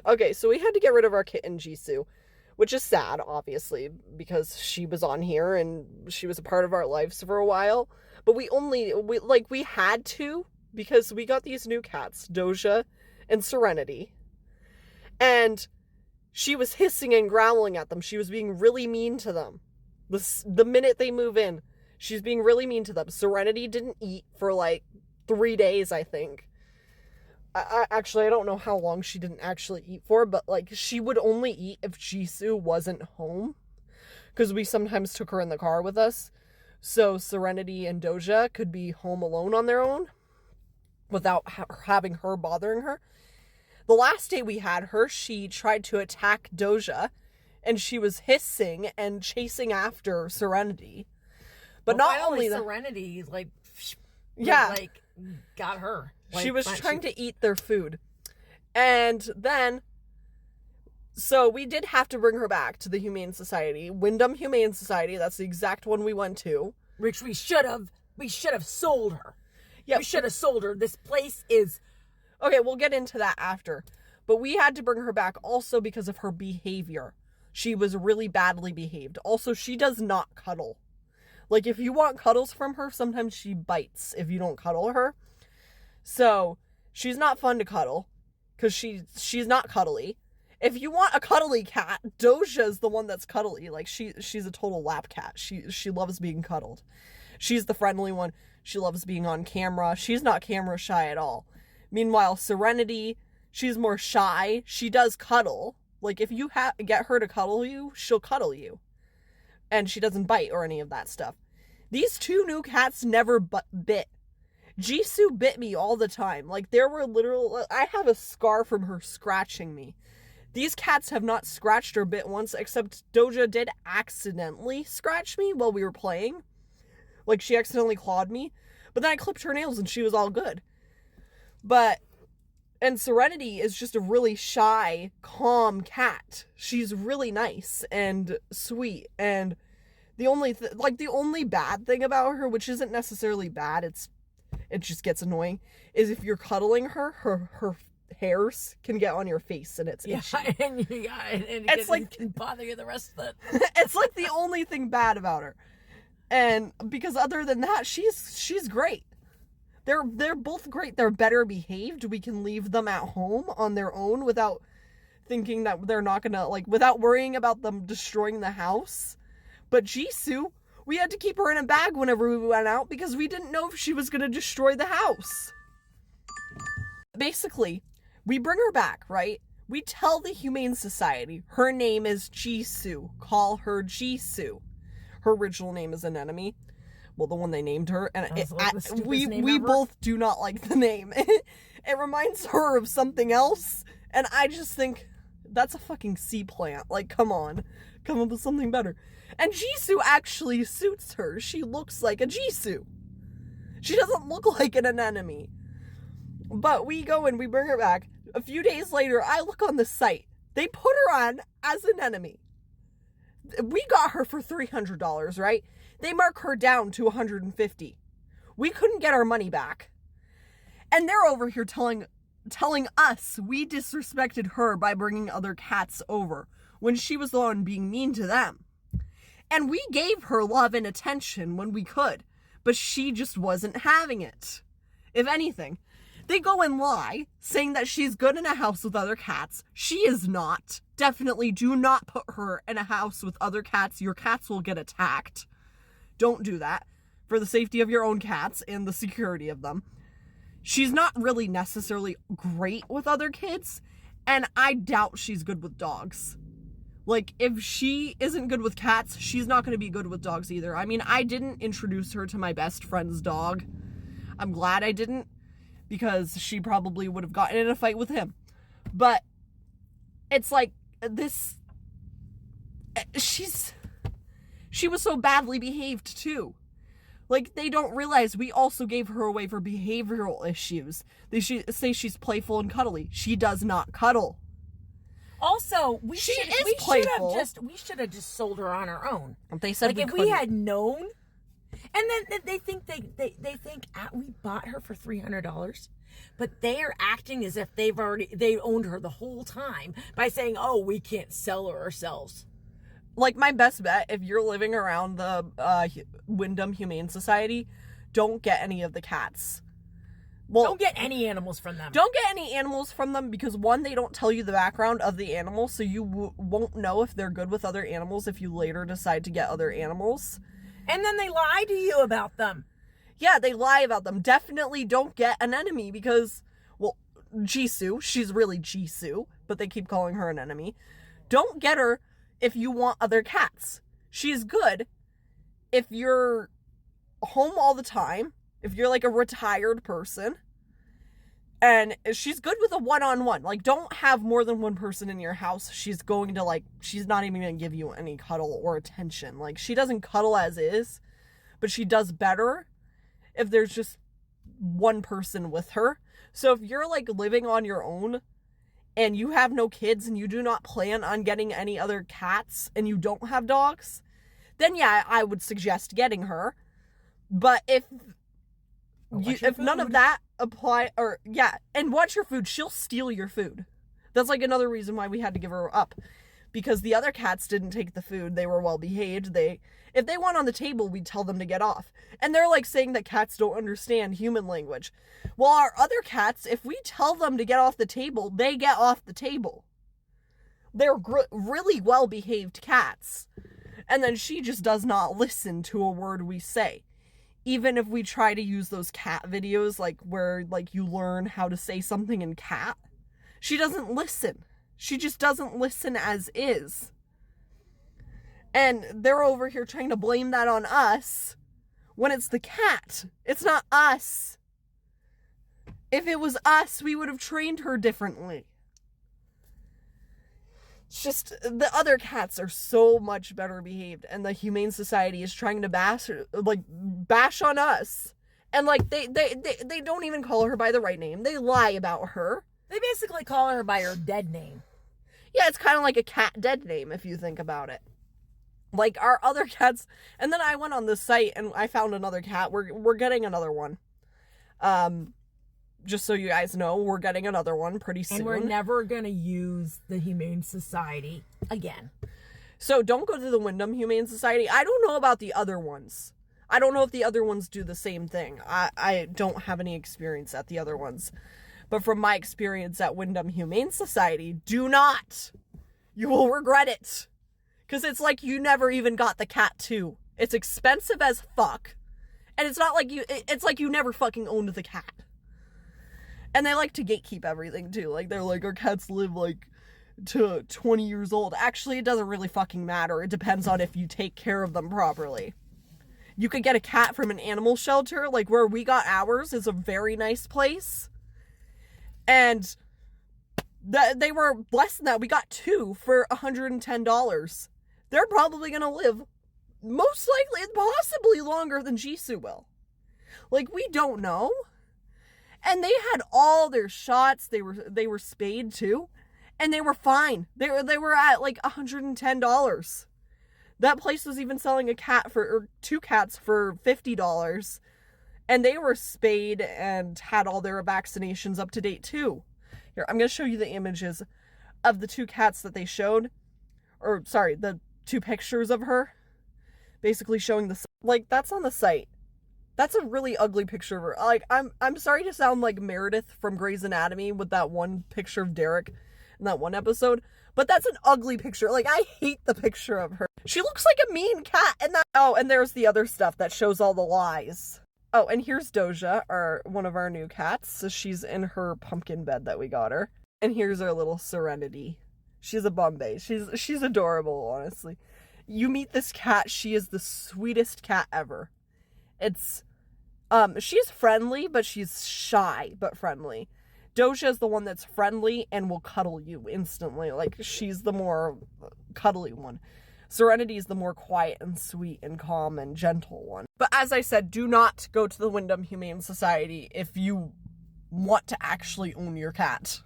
Okay, so we had to get rid of our kitten, Jisoo, which is sad, obviously, because she was on here and she was a part of our lives for a while. But we had to, because we got these new cats, Doja and Serenity. And she was hissing and growling at them. She was being really mean to them. The minute they move in, she's being really mean to them. Serenity didn't eat for like 3 days, I think. I don't know how long she didn't actually eat for, but like she would only eat if Jisoo wasn't home, because we sometimes took her in the car with us, so Serenity and Doja could be home alone on their own without having her bothering her. The last day we had her, she tried to attack Doja, and she was hissing and chasing after Serenity. But not only Serenity, got her. She was trying to eat their food. And then, so we did have to bring her back to the Humane Society. Wyndham Humane Society, that's the exact one we went to. Which we should have sold her. Yeah. We should have sold her. This place is... Okay, we'll get into that after. But we had to bring her back also because of her behavior. She was really badly behaved. Also, she does not cuddle. Like, if you want cuddles from her, sometimes she bites if you don't cuddle her. So, she's not fun to cuddle, because she's not cuddly. If you want a cuddly cat, Doja's the one that's cuddly. Like, she's a total lap cat. She loves being cuddled. She's the friendly one. She loves being on camera. She's not camera shy at all. Meanwhile, Serenity, she's more shy. She does cuddle. Like, if you get her to cuddle you, she'll cuddle you. And she doesn't bite or any of that stuff. These two new cats never bit. Jisoo bit me all the time. Like, there were I have a scar from her scratching me. These cats have not scratched or bit once, except Doja did accidentally scratch me while we were playing. Like, she accidentally clawed me. But then I clipped her nails and she was all good. And Serenity is just a really shy, calm cat. She's really nice and sweet. And the only bad thing about her, which isn't necessarily bad, it just gets annoying, is if you're cuddling her hairs can get on your face and it's itchy. And it can bother you the rest of it. It's like the only thing bad about her. And because other than that, she's great. They're both great. They're better behaved. We can leave them at home on their own without thinking that they're not gonna, without worrying about them destroying the house. But Jisoo, we had to keep her in a bag whenever we went out because we didn't know if she was gonna destroy the house. Basically, we bring her back, right? We tell the Humane Society her name is Jisoo. Call her Jisoo. Her original name is Anemone. Well, the one they named her, and we both do not like the name. It reminds her of something else, and I just think that's a fucking sea plant. Like, come on, come up with something better. And Jisoo actually suits her. She looks like a Jisoo. She doesn't look like an anemone. But we go and we bring her back. A few days later, I look on the site. They put her on as an anemone. We got her for $300, right? They mark her down to $150. We couldn't get our money back. And they're over here telling us we disrespected her by bringing other cats over when she was the one being mean to them. And we gave her love and attention when we could, but she just wasn't having it. If anything, they go and lie, saying that she's good in a house with other cats. She is not. Definitely do not put her in a house with other cats. Your cats will get attacked. Don't do that for the safety of your own cats and the security of them. She's not really necessarily great with other kids, and I doubt she's good with dogs. Like, if she isn't good with cats, she's not going to be good with dogs either. I mean, I didn't introduce her to my best friend's dog. I'm glad I didn't, because she probably would have gotten in a fight with him. But it's like this... She was so badly behaved, too. Like, they don't realize we also gave her away for behavioral issues. They say she's playful and cuddly. She does not cuddle. Also, we should have just sold her on her own. They said if we had known, and then they think we bought her for $300. But they are acting as if they owned her the whole time by saying, oh, we can't sell her ourselves. Like, my best bet, if you're living around the Wyndham Humane Society, don't get any of the cats. Well, don't get any animals from them. Don't get any animals from them because, one, they don't tell you the background of the animal, so you won't know if they're good with other animals if you later decide to get other animals. And then they lie to you about them. Yeah, they lie about them. Definitely don't get an enemy because, well, Jisoo, she's really Jisoo, but they keep calling her an enemy. Don't get her if you want other cats. She's good if you're home all the time, if you're like a retired person, and she's good with a one-on-one. Like, don't have more than one person in your house. She's going to, like, she's not even going to give you any cuddle or attention. Like, she doesn't cuddle as is, but she does better if there's just one person with her. So if you're, like, living on your own and you have no kids and you do not plan on getting any other cats and you don't have dogs, then yeah, I would suggest getting her. But if none of that apply, or yeah, and watch your food, she'll steal your food. That's like another reason why we had to give her up, because the other cats didn't take the food. They were well behaved. If they went on the table, we'd tell them to get off. And they're like saying that cats don't understand human language. Well, our other cats, if we tell them to get off the table, they get off the table. They're really well behaved cats. And then she just does not listen to a word we say. Even if we try to use those cat videos, like where like you learn how to say something in cat, she doesn't listen. She just doesn't listen as is. And they're over here trying to blame that on us when it's the cat. It's not us. If it was us, we would have trained her differently. It's just the other cats are so much better behaved, and the Humane Society is trying to bash on us. And like they don't even call her by the right name. They lie about her. They basically call her by her dead name. Yeah, it's kind of like a cat dead name if you think about it. Like our other cats, and then I went on the site and I found another cat. We're getting another one. Just so you guys know, we're getting another one pretty soon. And we're never going to use the Humane Society again. So don't go to the Wyndham Humane Society. I don't know about the other ones. I don't know if the other ones do the same thing. I don't have any experience at the other ones. But from my experience at Wyndham Humane Society, do not. You will regret it. Because it's like you never even got the cat too. It's expensive as fuck. And it's not like it's like you never fucking owned the cat. And they like to gatekeep everything too. Like they're like, our cats live like to 20 years old. Actually, it doesn't really fucking matter. It depends on if you take care of them properly. You could get a cat from an animal shelter, like where we got ours is a very nice place. And they were less than that. We got 2 for $110. They're probably going to live most likely, possibly longer than Jisoo will. Like, we don't know. And they had all their shots. They were spayed too. And they were fine. They were at like $110. That place was even selling a cat or 2 cats for $50. And they were spayed and had all their vaccinations up to date too. Here, I'm going to show you the images of the 2 cats that they showed. Or, sorry, the 2 pictures of her. Basically showing the... Like, that's on the site. That's a really ugly picture of her. Like, I'm sorry to sound like Meredith from Grey's Anatomy with that one picture of Derek in that one episode. But that's an ugly picture. Like, I hate the picture of her. She looks like a mean cat. And that... Oh, and there's the other stuff that shows all the lies. Oh, and here's Doja, one of our new cats. So she's in her pumpkin bed that we got her. And here's our little Serenity. She's a Bombay. She's adorable, honestly. You meet this cat, she is the sweetest cat ever. It's, she's friendly, but she's shy, but friendly. Doja is the one that's friendly and will cuddle you instantly. Like, she's the more cuddly one. Serenity is the more quiet and sweet and calm and gentle one. But as I said, do not go to the Wyndham Humane Society if you want to actually own your cat.